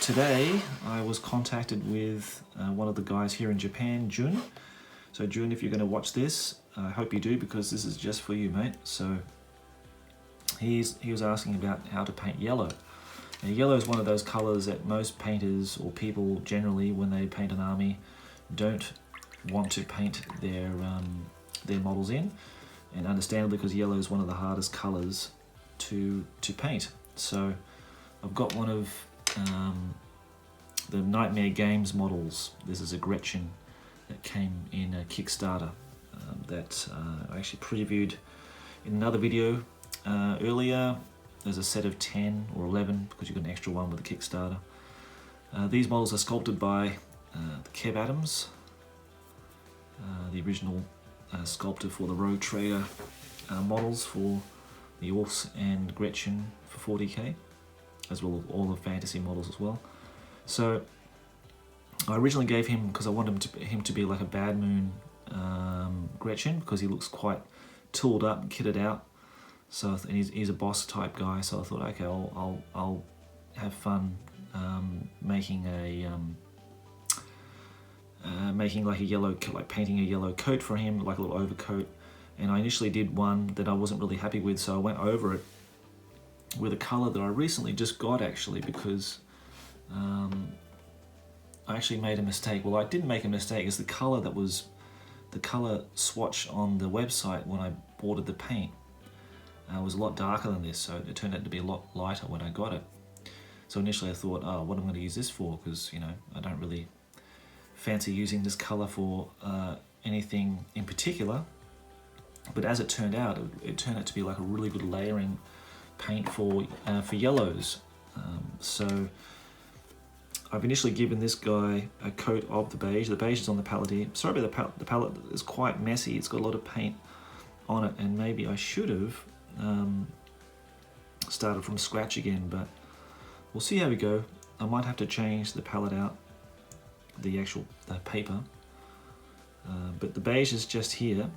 Today I was contacted with one of the guys here in Japan, Jun. So Jun, if you're going to watch this, I hope you do, because this is just for you, mate. So he was asking about how to paint yellow. Now, yellow is one of those colours that most painters or people generally, when they paint an army, don't want to paint their models in, and understandably, because yellow is one of the hardest colours to paint. So I've got one of the Knightmare Games models. This is a Gretchin that came in a Kickstarter that I actually previewed in another video earlier. There's a set of 10 or 11 because you've got an extra one with the Kickstarter. These models are sculpted by the Kev Adams, the original sculptor for the Rogue Trader models for the Orcs and Gretchin for 40k, as well as all the fantasy models as well. So I originally gave him, because I wanted him to be like a Bad Moon Gretchin, because he looks quite tooled up and kitted out. So and he's a boss type guy. So I thought, okay, I'll have fun making like a yellow, like painting a yellow coat for him, like a little overcoat. And I initially did one that I wasn't really happy with, so I went over it with a color that I recently just got, actually, because I actually made a mistake. Well, I didn't make a mistake. It's the color that was the color swatch on the website when I ordered the paint. Was a lot darker than this, so it turned out to be a lot lighter when I got it. So initially I thought, oh, what am I going to use this for? Because, you know, I don't really fancy using this color for anything in particular. But as it turned out, it turned out to be like a really good layering paint for yellows. So I've initially given this guy a coat of the beige. The beige is on the palette here. Sorry about the palette is quite messy. It's got a lot of paint on it, and maybe I should have started from scratch again, but we'll see how we go. I might have to change the palette out, the paper, but the beige is just here.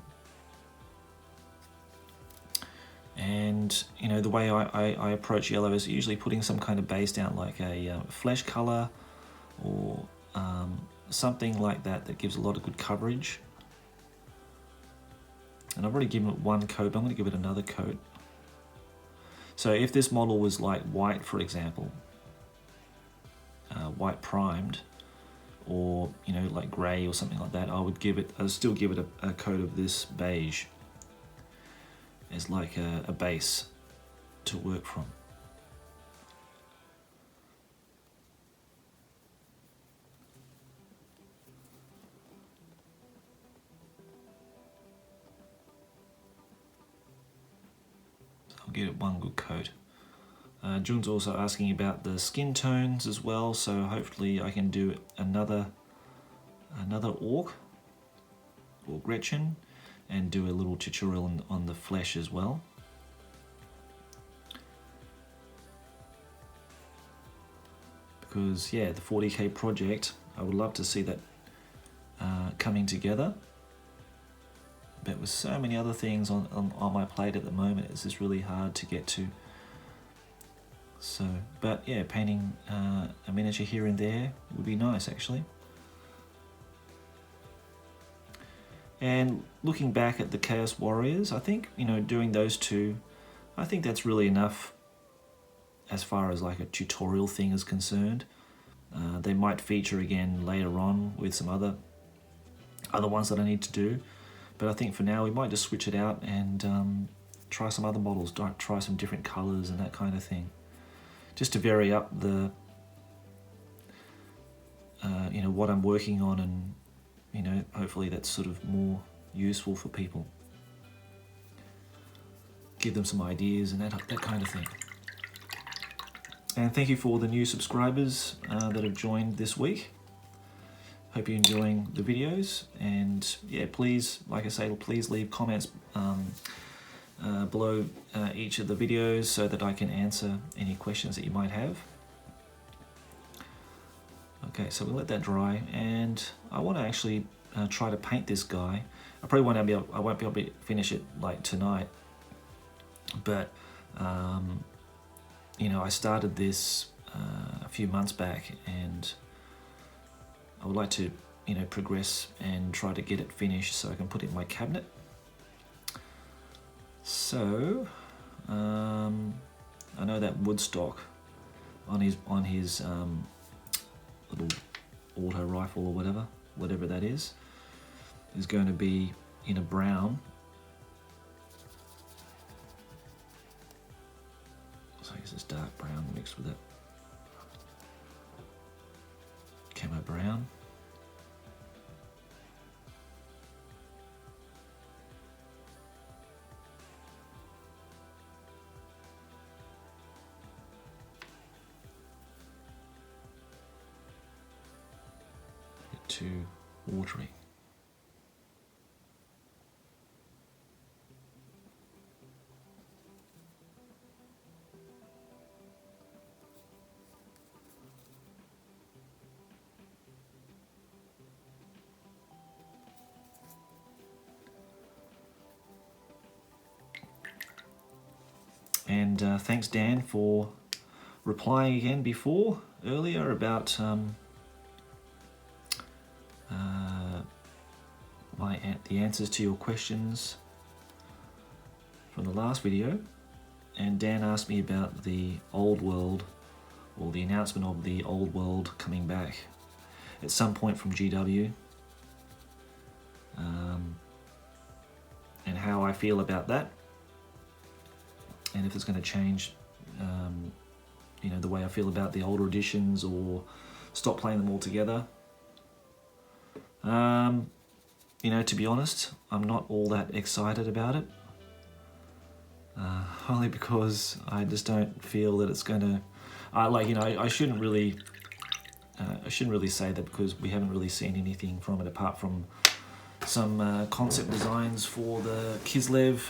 And you know, the way I approach yellow is usually putting some kind of base down, like a flesh color or something like that gives a lot of good coverage. And I've already given it one coat, but I'm going to give it another coat. So if this model was like white, for example, white primed, or you know, like grey or something like that, I'd still give it a coat of this beige as like a base to work from. I'll give it one good coat. Jun's also asking about the skin tones as well, so hopefully I can do another orc or Gretchin and do a little tutorial on the flesh as well. Because yeah, the 40k project, I would love to see that coming together. But with so many other things on my plate at the moment, it's just really hard to get to. So, but yeah, painting a miniature here and there would be nice, actually. And looking back at the Chaos Warriors, I think, you know, doing those two, I think that's really enough as far as like a tutorial thing is concerned. They might feature again later on with some other ones that I need to do. But I think for now we might just switch it out and try some other models, try some different colors and that kind of thing. Just to vary up the, you know, what I'm working on, and you know, hopefully that's sort of more useful for people. Give them some ideas and that kind of thing. And thank you for all the new subscribers that have joined this week. Hope you're enjoying the videos, and yeah, please, like I say, please leave comments below each of the videos so that I can answer any questions that you might have. Okay, so we'll let that dry, and I want to actually try to paint this guy. I won't be able to finish it like tonight, but you know, I started this a few months back, and I would like to, you know, progress and try to get it finished so I can put it in my cabinet. So I know that woodstock on his little auto rifle or whatever that is going to be in a brown. So I guess it's dark brown mixed with it. Camo brown. Too watery. And thanks Dan for replying again earlier about the answers to your questions from the last video. And Dan asked me about the old world, or the announcement of the old world coming back at some point from GW, and how I feel about that, and if it's going to change you know, the way I feel about the older editions, or stop playing them altogether. You know, to be honest, I'm not all that excited about it. Only because I just don't feel that it's going to... like, you know, I shouldn't really say that, because we haven't really seen anything from it apart from some concept designs for the Kislev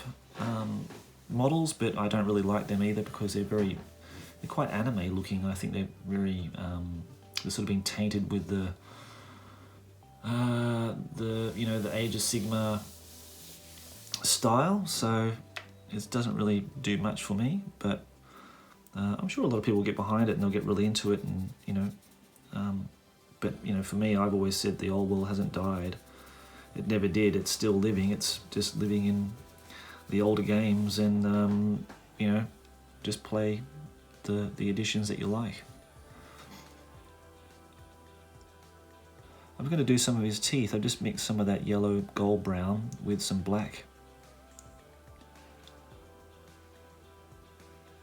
models, but I don't really like them either, because they're quite anime looking. I think they're very they're sort of being tainted with the you know, the Age of Sigma style, so it doesn't really do much for me. But I'm sure a lot of people will get behind it and they'll get really into it, and you know, but you know, for me, I've always said the old world hasn't died. It never did. It's still living. It's just living in the older games, and you know, just play the editions that you like. I'm going to do some of his teeth. I've just mixed some of that yellow gold brown with some black.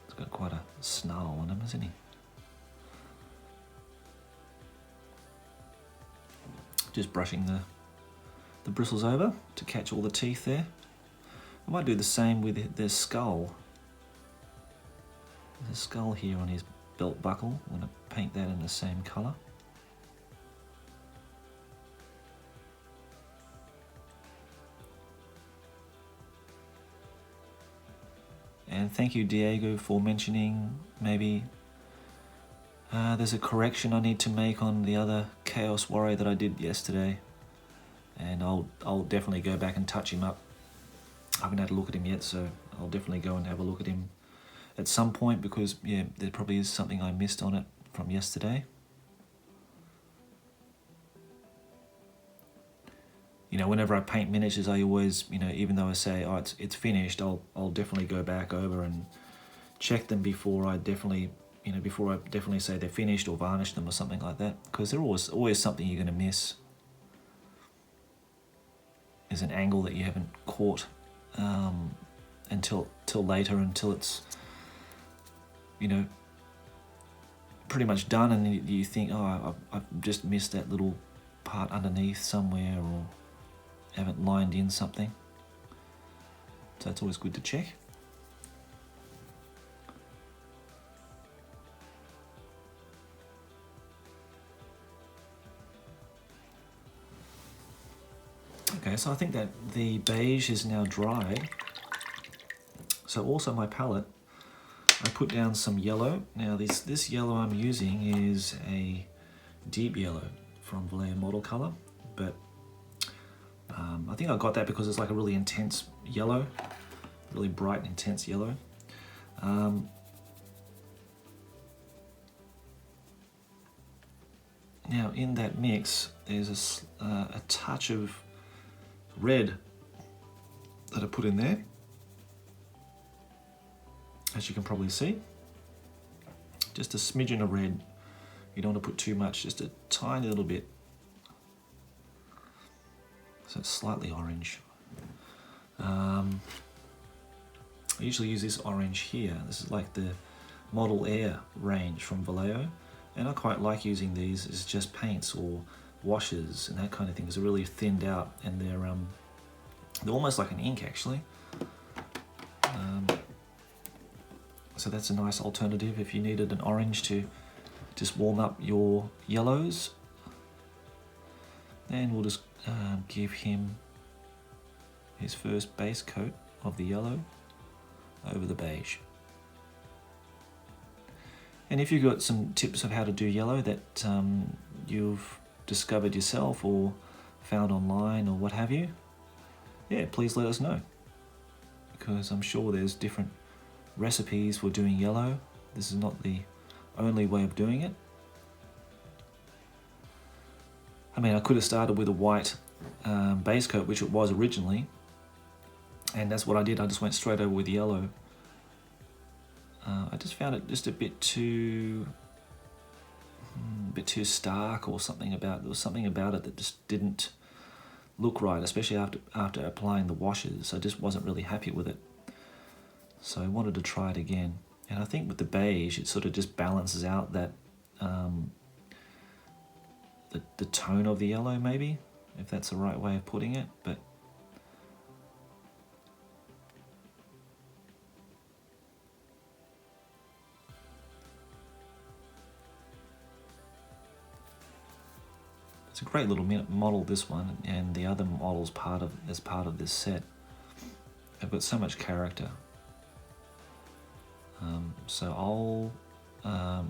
He's got quite a snarl on him, hasn't he? Just brushing the bristles over to catch all the teeth there. I might do the same with the skull. There's a skull here on his belt buckle. I'm going to paint that in the same colour. And thank you, Diego, for mentioning maybe there's a correction I need to make on the other Chaos Warrior that I did yesterday. And I'll definitely go back and touch him up. I haven't had a look at him yet, so I'll definitely go and have a look at him at some point, because yeah, there probably is something I missed on it from yesterday. You know, whenever I paint miniatures, I always, you know, even though I say, oh, it's finished, I'll definitely go back over and check them before I definitely say they're finished, or varnish them or something like that, because there's always something you're going to miss. There's an angle that you haven't caught until later, until it's, you know, pretty much done, and you think, oh, I've just missed that little part underneath somewhere, or haven't lined in something. So it's always good to check. Okay, so I think that the beige is now dried. So also my palette, I put down some yellow. Now this yellow I'm using is a deep yellow from Vallejo Model Color, but I think I got that because it's like a really intense yellow, really bright and intense yellow. Now in that mix, there's a touch of red that I put in there, as you can probably see. Just a smidgen of red. You don't want to put too much, just a tiny little bit. So it's slightly orange. I usually use this orange here. This is like the Model Air range from Vallejo. And I quite like using these as just paints or washes and that kind of thing, because they're really thinned out and they're almost like an ink actually. So that's a nice alternative if you needed an orange to just warm up your yellows. And we'll just give him his first base coat of the yellow over the beige. And if you've got some tips of how to do yellow that you've discovered yourself or found online or what have you, yeah, please let us know, because I'm sure there's different recipes for doing yellow. This is not the only way of doing it. I mean, I could have started with a white base coat, which it was originally, and that's what I did. I just went straight over with yellow. I just found it just a bit too stark, or something about there was something about it that just didn't look right, especially after applying the washes. I just wasn't really happy with it, so I wanted to try it again. And I think with the beige, it sort of just balances out that the tone of the yellow, maybe, if that's the right way of putting it. But it's a great little model, this one, and the other models as part of this set. They've got so much character. So I'll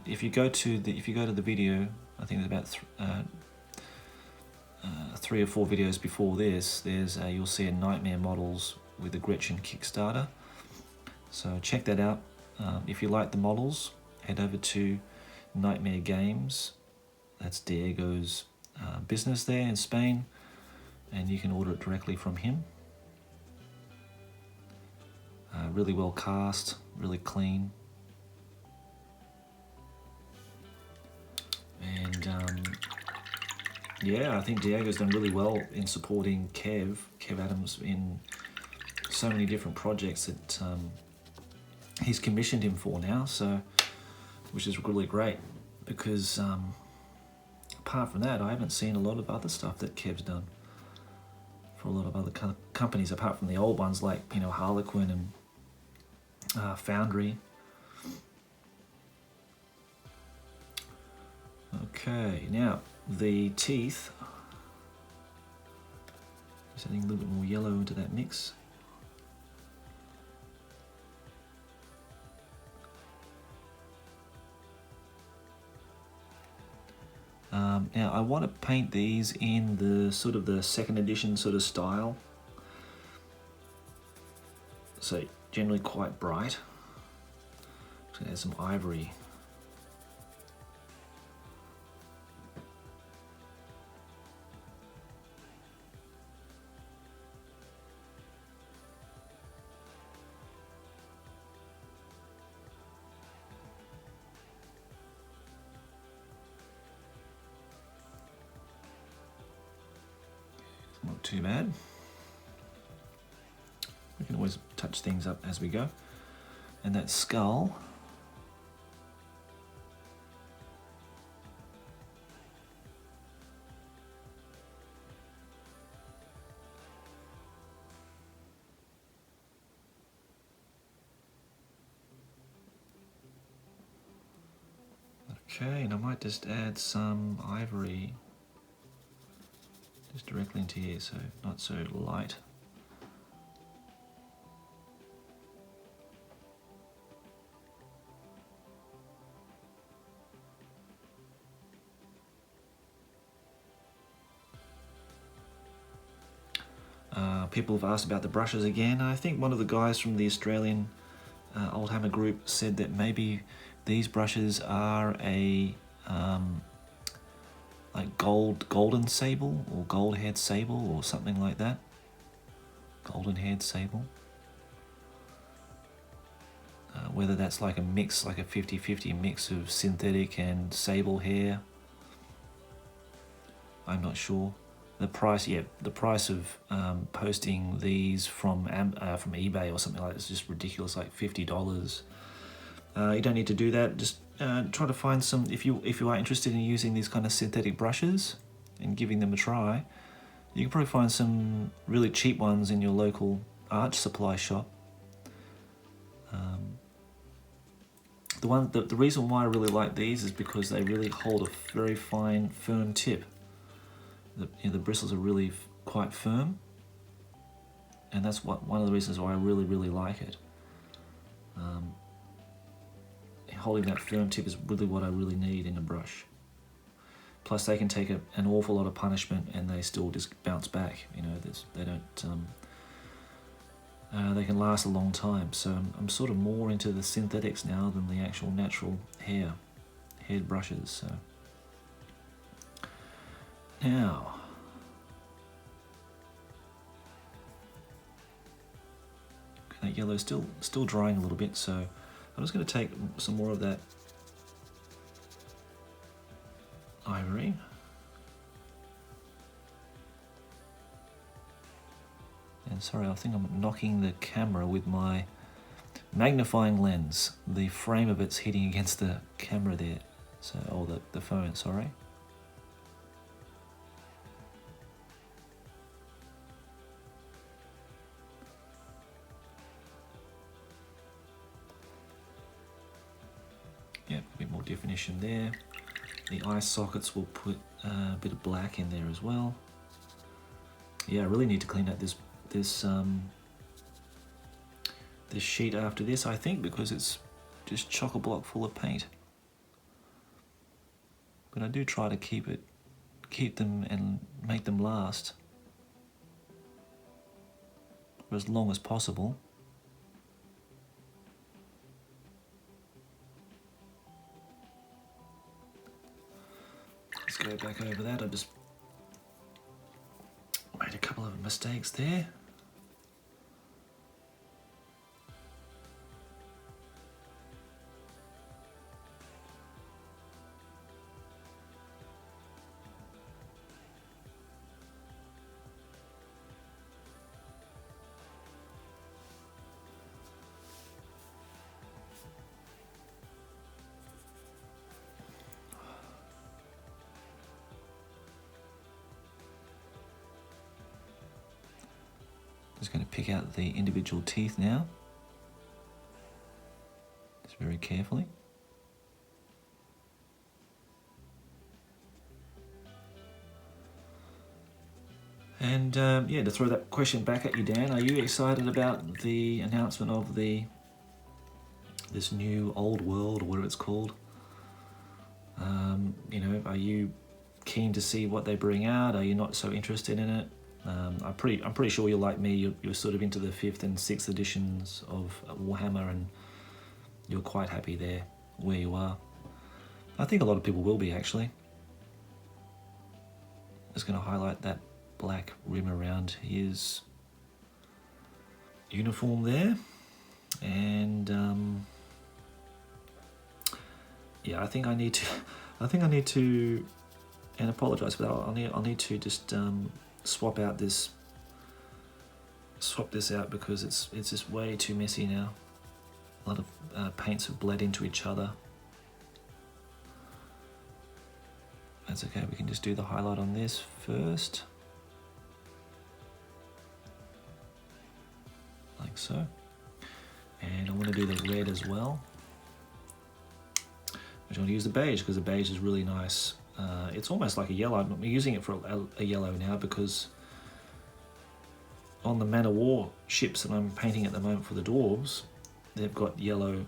if you go to the video, I think there's about 3 or 4 videos before this. There's you'll see a Knightmare models with the Gretchin Kickstarter. So check that out. If you like the models, head over to Knightmare Games. That's Diego's business there in Spain, and you can order it directly from him. Really well cast, really clean, and yeah, I think Diego's done really well in supporting Kev Adams in so many different projects that he's commissioned him for now. So, which is really great, because apart from that, I haven't seen a lot of other stuff that Kev's done for a lot of other companies, apart from the old ones like, you know, Harlequin and Foundry. Okay, now the teeth. Just adding a little bit more yellow into that mix. Now I want to paint these in the sort of the 2nd edition sort of style. So generally quite bright. Just gonna add some ivory. Not too bad. We can always touch things up as we go. And that skull, okay, and I might just add some ivory just directly into here, so not so light. People have asked about the brushes again. I think one of the guys from the Australian Old Hammer group said that maybe these brushes are a like golden sable or gold haired sable or something like that. Golden haired sable. Whether that's like a mix, like a 50-50 mix of synthetic and sable hair, I'm not sure. The price, the price of posting these from eBay or something like that is just ridiculous, like $50. You don't need to do that. Just try to find some, if you are interested in using these kind of synthetic brushes and giving them a try, you can probably find some really cheap ones in your local art supply shop. The reason why I really like these is because they really hold a very fine, firm tip. The bristles are really quite firm, and that's one of the reasons why I really like it. Holding that firm tip is really what I really need in a brush. Plus, they can take an awful lot of punishment and they still just bounce back. You know, they don't. They can last a long time. So I'm sort of more into the synthetics now than the actual natural haired brushes. So now, that yellow is still drying a little bit. So I'm just going to take some more of that ivory. And sorry, I think I'm knocking the camera with my magnifying lens. The frame of it's hitting against the camera there. So, or the phone, sorry. Yeah, a bit more definition there. The eye sockets will put a bit of black in there as well. Yeah, I really need to clean up this sheet after this, I think, because it's just chock-a-block full of paint. But I do try to keep them and make them last for as long as possible. Let's go back over that. I just made a couple of mistakes there. Just going to pick out the individual teeth now, just very carefully. And yeah, to throw that question back at you, Dan, are you excited about the announcement of this new old world, or whatever it's called? You know, are you keen to see what they bring out? Are you not so interested in it? I'm pretty sure you're like me. You're sort of into the 5th and 6th editions of Warhammer, and you're quite happy there where you are. I think a lot of people will be, actually. Just going to highlight that black rim around his uniform there, and yeah, I think I need to, and apologise for that. I'll need to just swap this out because it's just way too messy now. A lot of paints have bled into each other. That's okay, we can just do the highlight on this first. Like so. And I want to do the red as well. I'm going to use the beige because the beige is really nice. It's almost like a yellow. I'm using it for a yellow now because on the Manowar ships that I'm painting at the moment for the dwarves, they've got yellow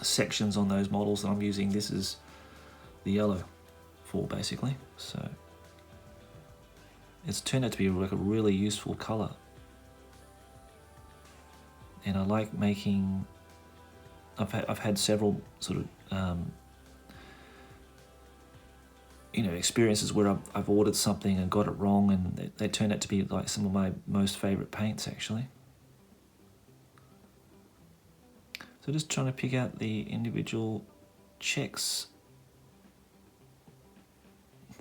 sections on those models that I'm using. This is the yellow for, basically. So it's turned out to be like a really useful colour. And I like making, I've had several sort of you know, experiences where I've ordered something and got it wrong, and they turned out to be like some of my most favourite paints actually. So just trying to pick out the individual checks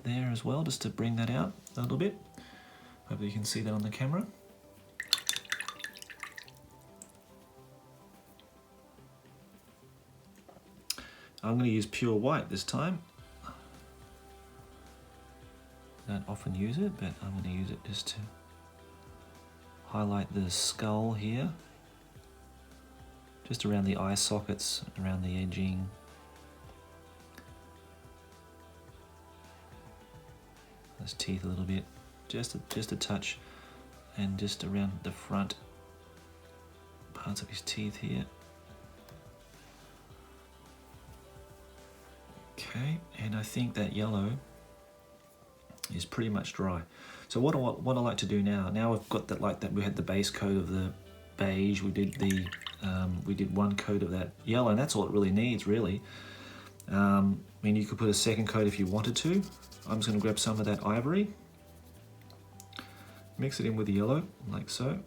there as well, just to bring that out a little bit. Hopefully you can see that on the camera. I'm going to use pure white this time. I don't often use it, but I'm going to use it just to highlight the skull here. Just around the eye sockets, around the edging. His teeth a little bit, just a touch, and just around the front parts of his teeth here. Okay, and I think that yellow is pretty much dry. So what I like to do now we've got that, like that, we had the base coat of the beige, we did one coat of that yellow, and that's all it really needs, really. I mean, you could put a second coat if you wanted to. I'm just going to grab some of that ivory, mix it in with the yellow, like so.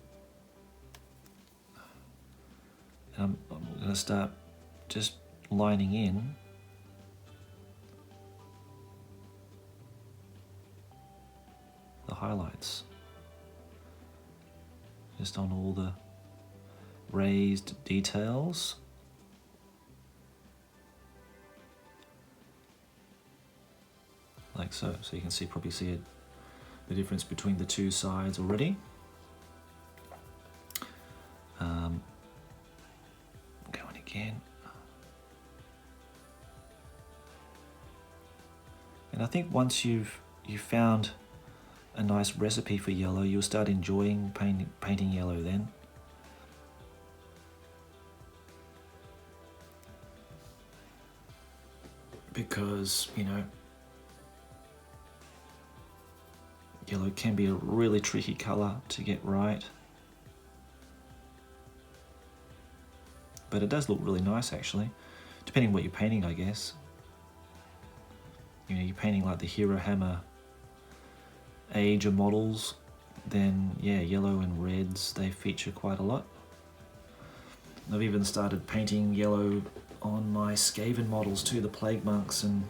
And I'm going to start just lining in the highlights, just on all the raised details. Like so. So you can see, probably see it, the difference between the two sides already. Going again. And I think once you've found a nice recipe for yellow, you'll start enjoying painting yellow then. Because, you know, yellow can be a really tricky colour to get right. But it does look really nice actually, depending on what you're painting, I guess. You know, you're painting like the Hero Hammer Age of models, then yeah, yellow and reds, they feature quite a lot. I've even started painting yellow on my Skaven models too, the Plague Monks, and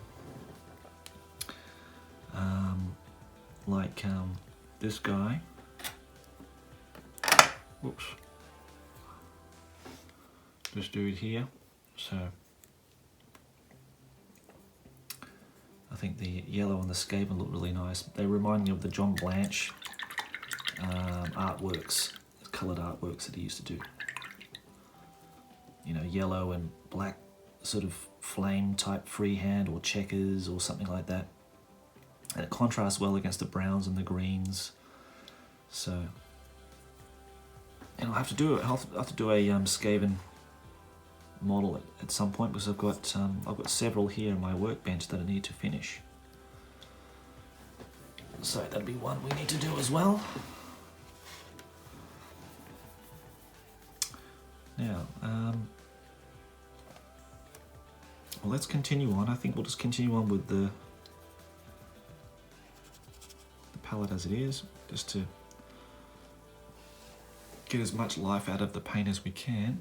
like this guy. Whoops. This dude here. So I think the yellow on the Skaven look really nice. They remind me of the John Blanche artworks, coloured artworks that he used to do. You know, yellow and black, sort of flame type freehand or checkers or something like that. And it contrasts well against the browns and the greens. So, and I'll have to do a Skaven model at some point, because I've got several here in my workbench that I need to finish. So that'll be one we need to do as well. Now, well, let's continue on. I think we'll just continue on with the palette as it is, just to get as much life out of the paint as we can.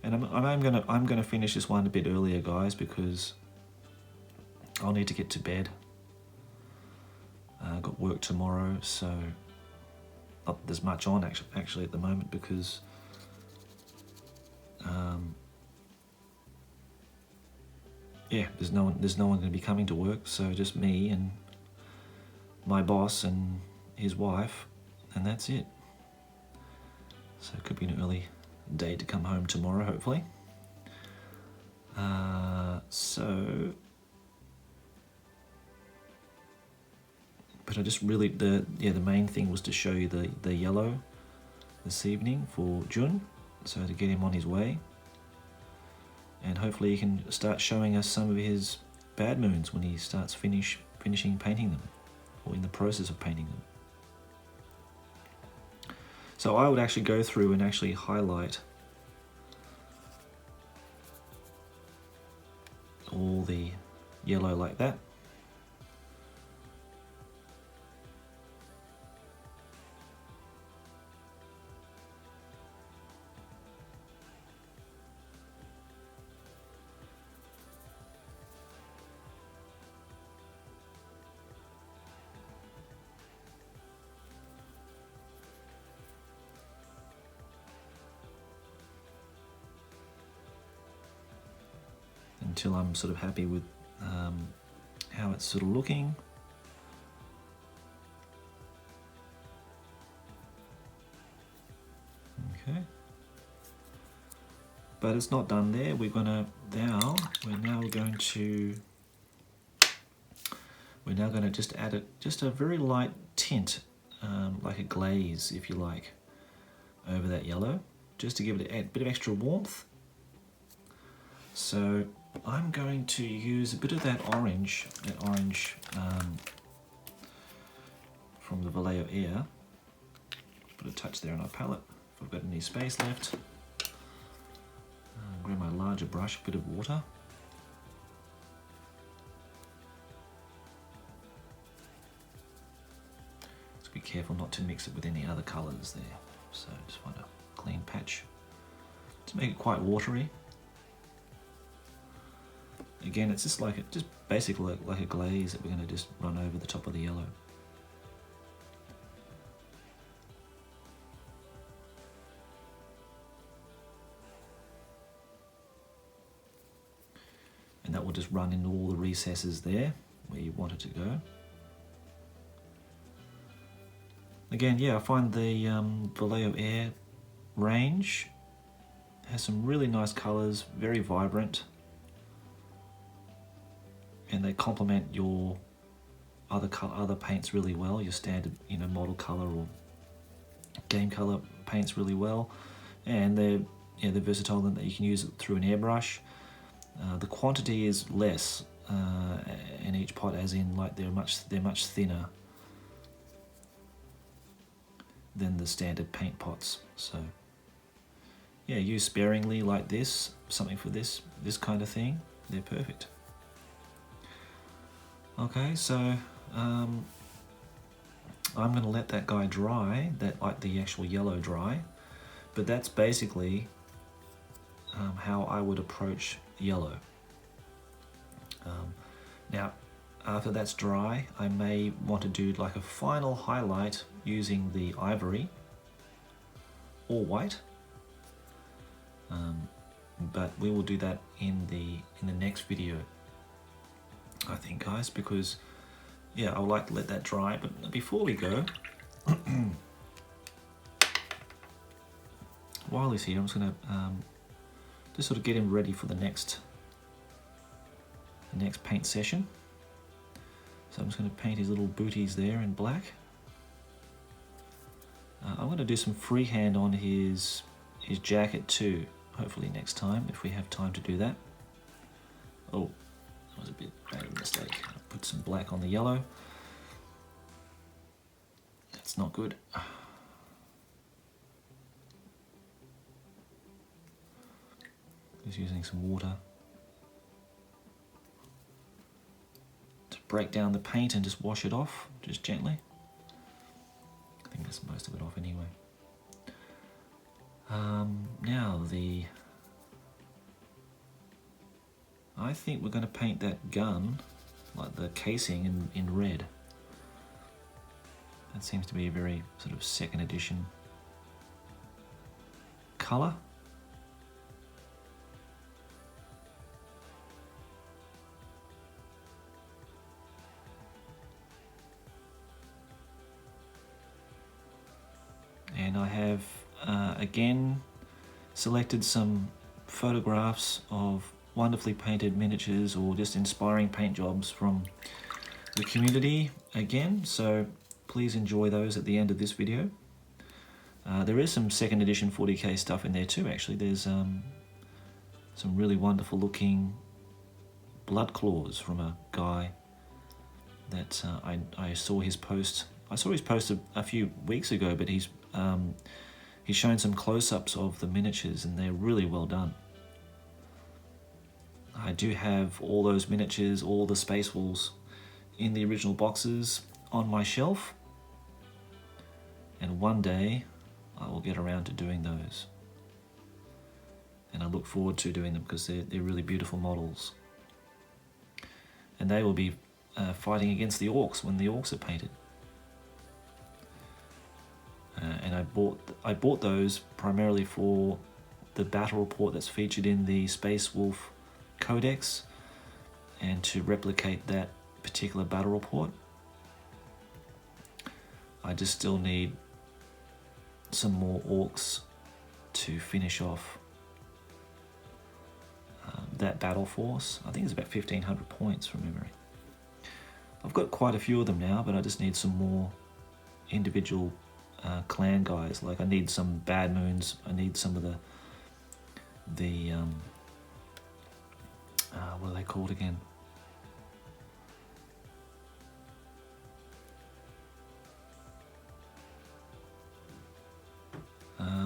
And I'm gonna finish this one a bit earlier, guys, because I'll need to get to bed. I've got work tomorrow, so not there's much on actually at the moment, because yeah, there's no one going to be coming to work, so just me and my boss and his wife, and that's it. So it could be an early day to come home tomorrow, hopefully. But I just really, the main thing was to show you the yellow this evening for Jun, so to get him on his way. And hopefully he can start showing us some of his bad moons when he starts finishing painting them, or in the process of painting them. So I would actually go through and actually highlight all the yellow like that. Until I'm sort of happy with how it's sort of looking. Okay, but it's not done there. We're now going to just add just a very light tint, like a glaze, if you like, over that yellow, just to give it a bit of extra warmth. So I'm going to use a bit of that orange from the Vallejo Air. Put a touch there on our palette if I've got any space left. Grab my larger brush, a bit of water. Just be careful not to mix it with any other colours there. So just find a clean patch to make it quite watery. Again, it's just basically like a glaze that we're going to just run over the top of the yellow. And that will just run in all the recesses there where you want it to go. Again, yeah, I find the Vallejo Air range has some really nice colours, very vibrant. And they complement your other paints really well, your standard, model color or game color paints really well, and they're versatile in that you can use it through an airbrush. The quantity is less in each pot, as in like they're much thinner than the standard paint pots. So yeah, use sparingly like this, something for this kind of thing. They're perfect. Okay, so I'm going to let that guy dry, like the actual yellow dry, but that's basically how I would approach yellow. Now, after that's dry, I may want to do like a final highlight using the ivory or white, but we will do that in the next video, I think, guys, because yeah, I would like to let that dry. But before we go, while he's here, I'm just going to just sort of get him ready for the next paint session. So I'm just going to paint his little booties there in black. I'm going to do some freehand on his jacket too, hopefully next time, if we have time to do that. Oh, that was a bit bad of a mistake. I put some black on the yellow. That's not good. Just using some water to break down the paint and just wash it off, just gently. I think that's most of it off anyway. Now I think we're going to paint that gun, like the casing, in red. That seems to be a very sort of second edition colour. And I have again selected some photographs of wonderfully painted miniatures or just inspiring paint jobs from the community again, so please enjoy those at the end of this video. There is some second edition 40k stuff in there too, actually. There's some really wonderful looking blood claws from a guy that I saw his post. I saw his post a few weeks ago, but he's shown some close-ups of the miniatures and they're really well done. I do have all those miniatures, all the Space Wolves in the original boxes on my shelf, and one day I will get around to doing those, and I look forward to doing them because they're really beautiful models, and they will be fighting against the orcs when the orcs are painted. And I bought those primarily for the battle report that's featured in the Space Wolf Codex, and to replicate that particular battle report. I just still need some more orcs to finish off that battle force. I think it's about 1500 points from memory. I've got quite a few of them now, but I just need some more individual clan guys. Like I need some Bad Moons, I need some of the what are they called again?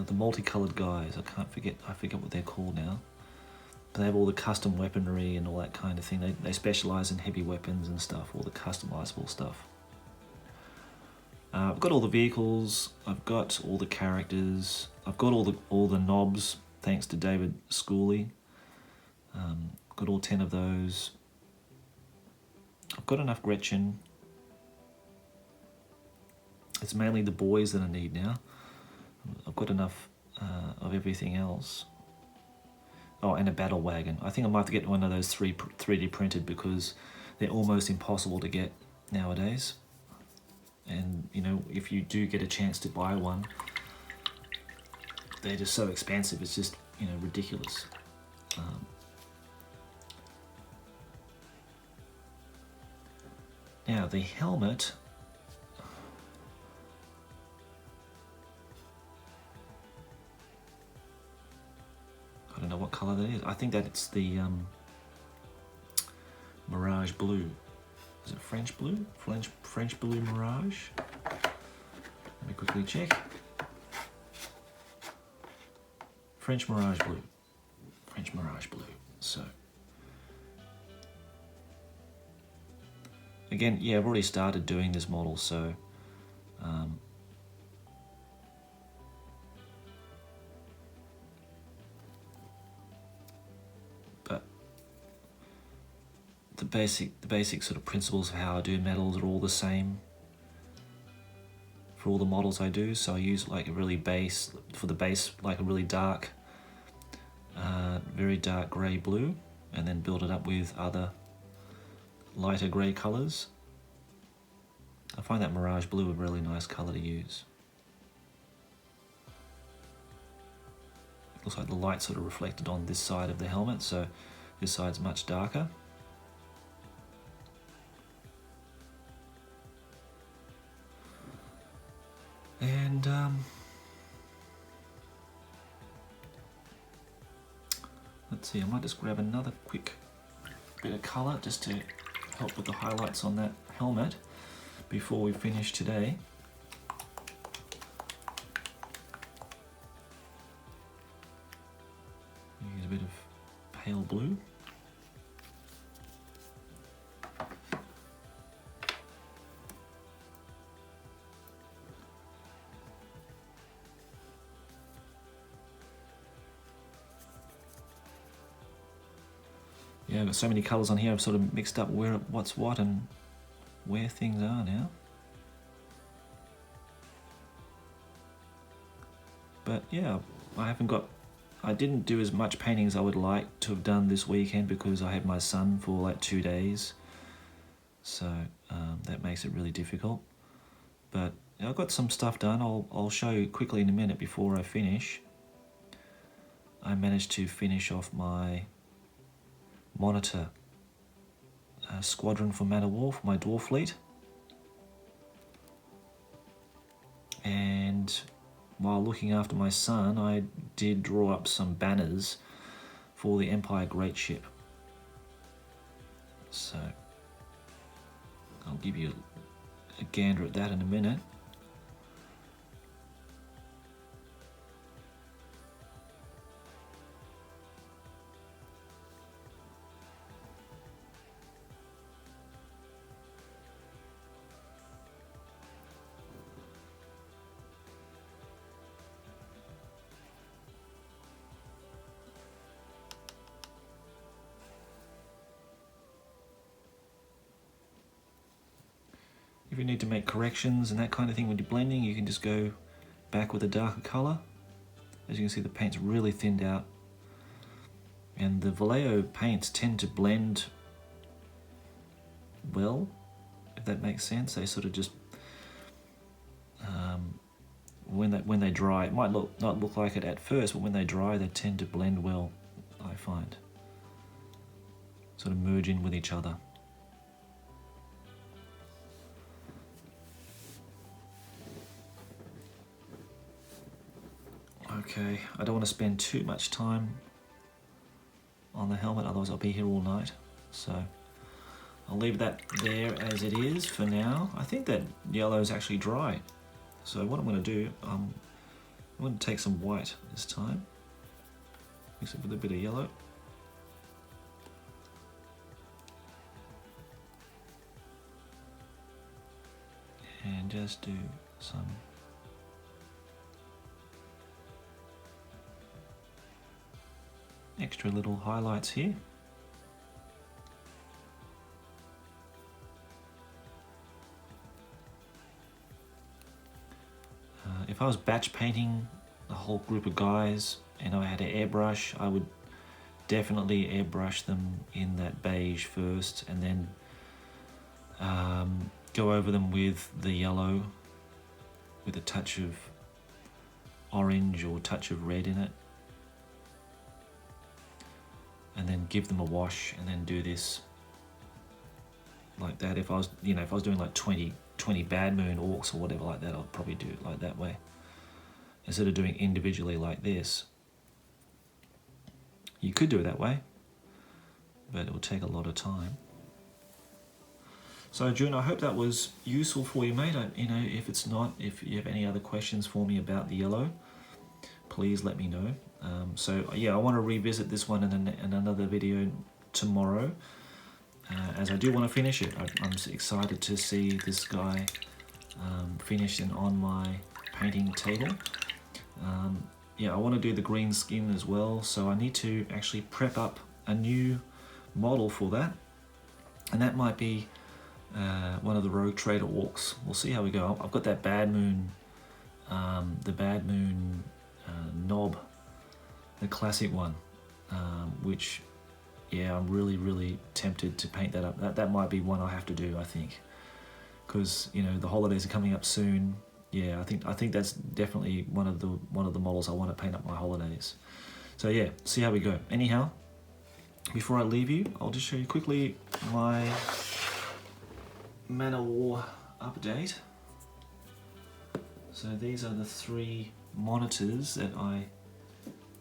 The multicolored guys. I forget what they're called now. But they have all the custom weaponry and all that kind of thing. They specialize in heavy weapons and stuff, all the customizable stuff. I've got all the vehicles, I've got all the characters, I've got all the knobs, thanks to David Schooley. Got all 10 of those. I've got enough Gretchin. It's mainly the boys that I need now. I've got enough of everything else. Oh, and a battle wagon. I think I might have to get one of those 3D printed because they're almost impossible to get nowadays. And you know, if you do get a chance to buy one, they're just so expensive. It's just, you know, ridiculous. Now the helmet. I don't know what color that is. I think that it's the Mirage Blue. Is it French Blue? French Blue Mirage? Let me quickly check. French Mirage Blue. French Mirage Blue. So. Again, yeah, I've already started doing this model, so. But the basic sort of principles of how I do metals are all the same for all the models I do. So I use like a really base, for the base, like a really dark, very dark grey blue, and then build it up with other lighter grey colours. I find that Mirage Blue a really nice colour to use. It looks like the light sort of reflected on this side of the helmet, so this side's much darker. And let's see, I might just grab another quick bit of colour just to help with the highlights on that helmet before we finish today. Use a bit of pale blue. Yeah, I've got so many colours on here, I've sort of mixed up what's what and where things are now. But yeah, I didn't do as much painting as I would like to have done this weekend because I had my son for like 2 days. So that makes it really difficult. But I've got some stuff done. I'll show you quickly in a minute before I finish. I managed to finish off my monitor squadron for Manowar for my dwarf fleet, and while looking after my son I did draw up some banners for the Empire Great Ship, so I'll give you a gander at that in a minute. If you need to make corrections and that kind of thing when you're blending, you can just go back with a darker colour. As you can see, the paint's really thinned out. And the Vallejo paints tend to blend well, if that makes sense. They sort of just, when they dry, it might not look like it at first, but when they dry, they tend to blend well, I find. Sort of merge in with each other. Okay, I don't want to spend too much time on the helmet, otherwise I'll be here all night. So I'll leave that there as it is for now. I think that yellow is actually dry. So what I'm going to do, I'm going to take some white this time, mix it with a bit of yellow. And just do some extra little highlights here. If I was batch painting a whole group of guys and I had an airbrush, I would definitely airbrush them in that beige first, and then go over them with the yellow with a touch of orange or touch of red in it, and then give them a wash and then do this like that. If I was, if I was doing like 20 Bad Moon orcs or whatever like that, I'd probably do it like that way instead of doing individually like this. You could do it that way, but it will take a lot of time. So June, I hope that was useful for you, mate. If it's not, if you have any other questions for me about the yellow, please let me know. So yeah, I want to revisit this one in another video tomorrow, as I do want to finish it. I'm excited to see this guy finished and on my painting table. Yeah, I want to do the green skin as well, so I need to actually prep up a new model for that, and that might be one of the Rogue Trader orcs. We'll see how we go. I've got that Bad Moon, the Bad Moon knob, the classic one, which, yeah, I'm really tempted to paint that up. That might be one I have to do, I think, because the holidays are coming up soon. Yeah, I think that's definitely one of the models I want to paint up my holidays. So yeah, see how we go. Anyhow, before I leave you, I'll just show you quickly my Manowar update. So these are the 3 monitors that I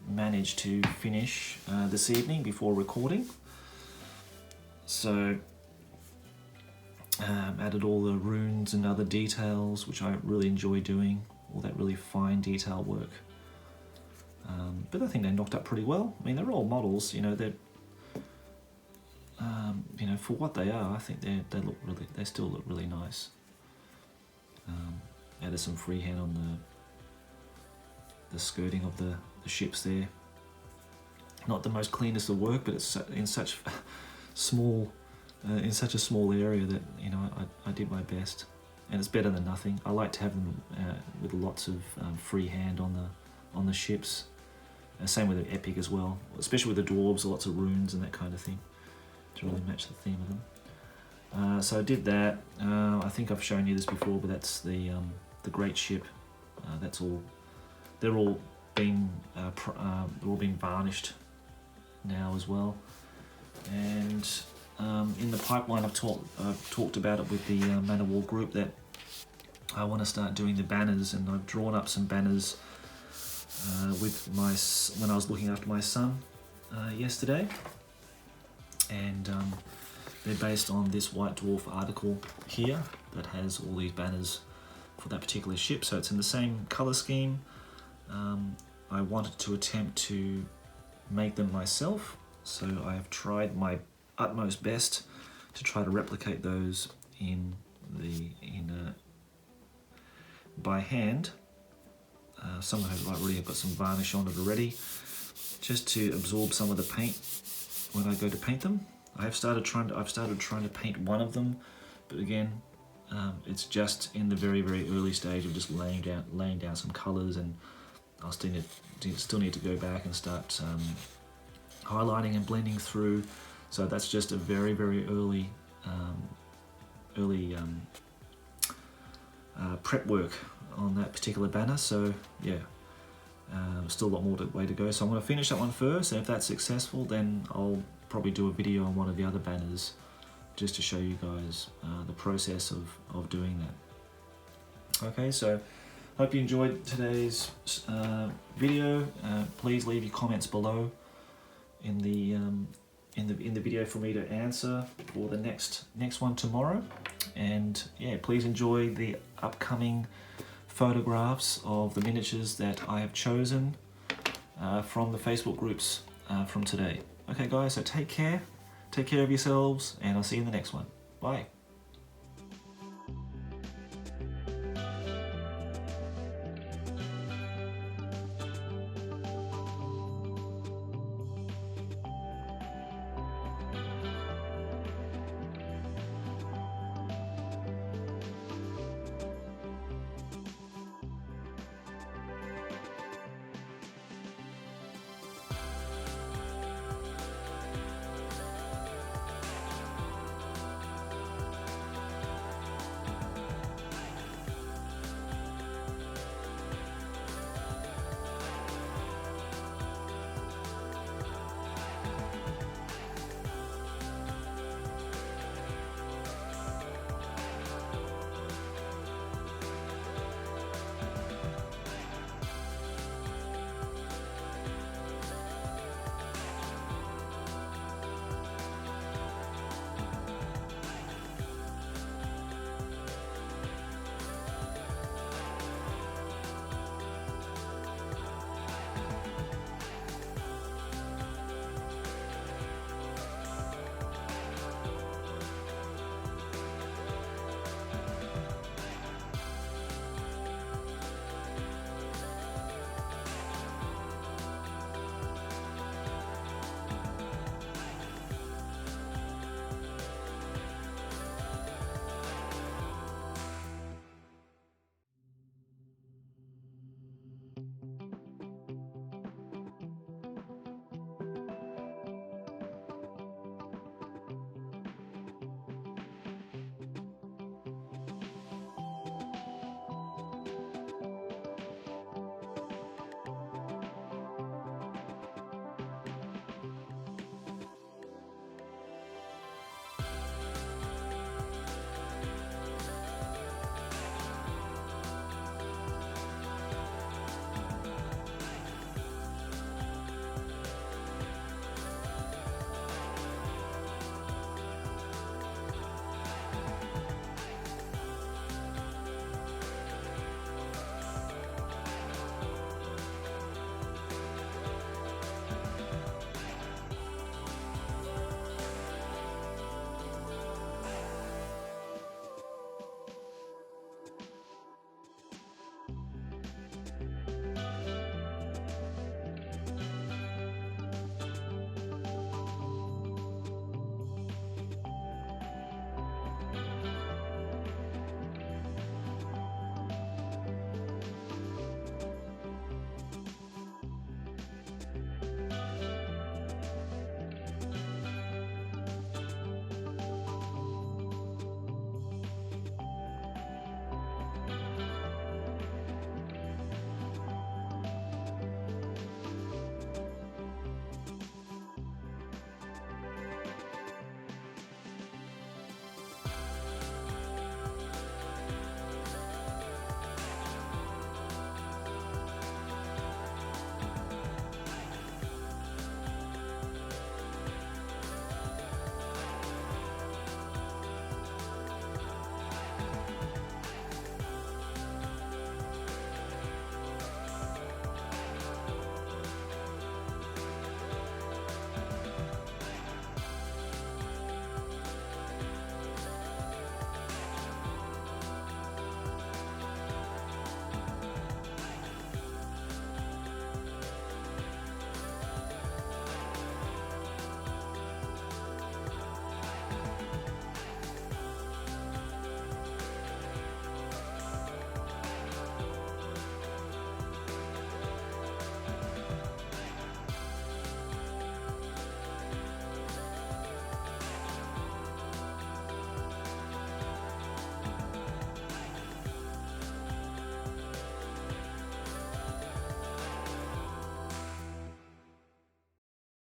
managed to finish this evening before recording. So added all the runes and other details, which I really enjoy doing, all that really fine detail work. But I think they knocked up pretty well. I mean, they're all models, they're for what they are. I think they still look really nice. Added some freehand on the skirting of the ships there. Not the most cleanest of work, but it's in such small, in such a small area that I did my best, and it's better than nothing. I like to have them with lots of freehand on the ships. Same with the epic as well, especially with the dwarves, lots of runes and that kind of thing to really match the theme of them. So I did that. I think I've shown you this before, but that's the great ship. That's all. They're all being varnished now as well. And in the pipeline, I've talked about it with the Manowar group that I want to start doing the banners, and I've drawn up some banners when I was looking after my son yesterday, and they're based on this White Dwarf article here that has all these banners for that particular ship. So it's in the same color scheme. I wanted to attempt to make them myself, so I have tried my utmost best to try to replicate those by hand. Some have already got some varnish on it already, just to absorb some of the paint when I go to paint them. I've started trying to paint one of them, but again, It's just in the very early stage of just laying down some colours, and I'll still need to go back and start highlighting and blending through. So that's just a very early prep work on that particular banner. So yeah, still a lot more way to go. So I'm going to finish that one first, and if that's successful, then I'll probably do a video on one of the other banners just to show you guys the process of doing that. Okay, so hope you enjoyed today's video. Please leave your comments below in the video for me to answer for the next one tomorrow. And yeah, please enjoy the upcoming photographs of the miniatures that I have chosen from the Facebook groups from today. Okay guys, so take care of yourselves, and I'll see you in the next one. Bye.